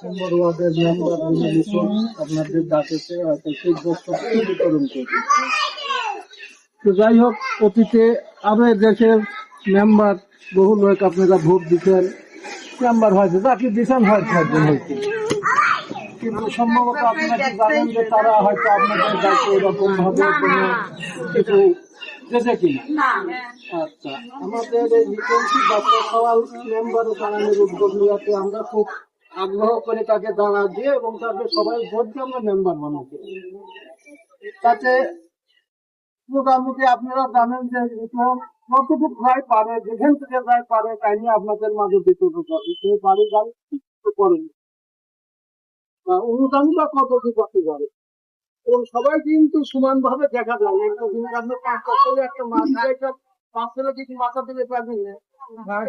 নম্বর ওয়ার্ডের মেম্বার আপনাদের ডাকেছে হয়তো বিতরণ করবে। তো যাই হোক, অতীতে আরো দেশের মেম্বার বহু লোক আপনারা ভোট দিচ্ছেন, মেম্বার হয়েছে চাকরি দিচ্ছেন হয়তো হয়েছে, কিন্তু সম্ভবত আপনারা কি জানেন যে তারা হয়তো আপনাদের দায়িত্ব এরকম ভাবে কোনো কিছু দেশে কিনা। আচ্ছা, আমাদের এই রিটেন্সি ডক্টর সওয়াল মেম্বার বানানোর উদ্যোগ নিয়েছে, আমরা খুব আগ্রহ করে তাকে জানা দিয়ে এবং তাদের সবাই ভোট দিয়ে আমরা মেম্বার বানাতে, তাতে মোটামুটি আপনারা জানেন যে কতটুকু প্রায় পারে, যেখান থেকে যায় পারে তাই নিয়ে আপনাদের মাঝে বিতর্ক করে সেই বাড়ি গাড়ি করেন অনুদান বা কতটুকু করতে পারে এবং সবাই কিন্তু সমান ভাবে দেখা যায় না। একটা দিন আপনি 5 বছরে একটা মাছ একটা 5 ছেলে যদি মাথা দিলে পারবেন না,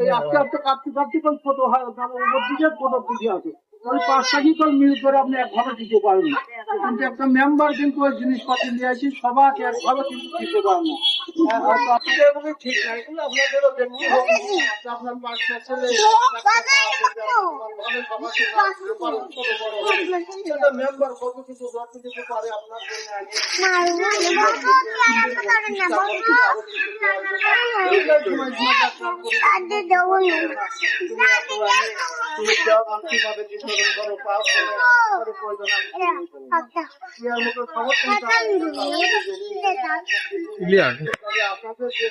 এই আস্তে আস্তে কাটতে কাটতে কোন ছোট হয় তাহলে উপর দিকে ছোট দিকে আছে, তাহলে 5টা কি মিল করে আপনি একভাবে দিতে পারবেন না। কিন্তু একটা মেম্বার কিন্তু ওই জিনিসপাতি নিয়ে আসি সবাইকে একভাবে কিন্তু দিতে পারেন না। ঠিক নাই, কিন্তু আপনাদেরও দেখতে হবে আপনার 5টা ছেলে মেম্বার কত কিছু দিতে পারে আপনার জন্য। আপনাদের যে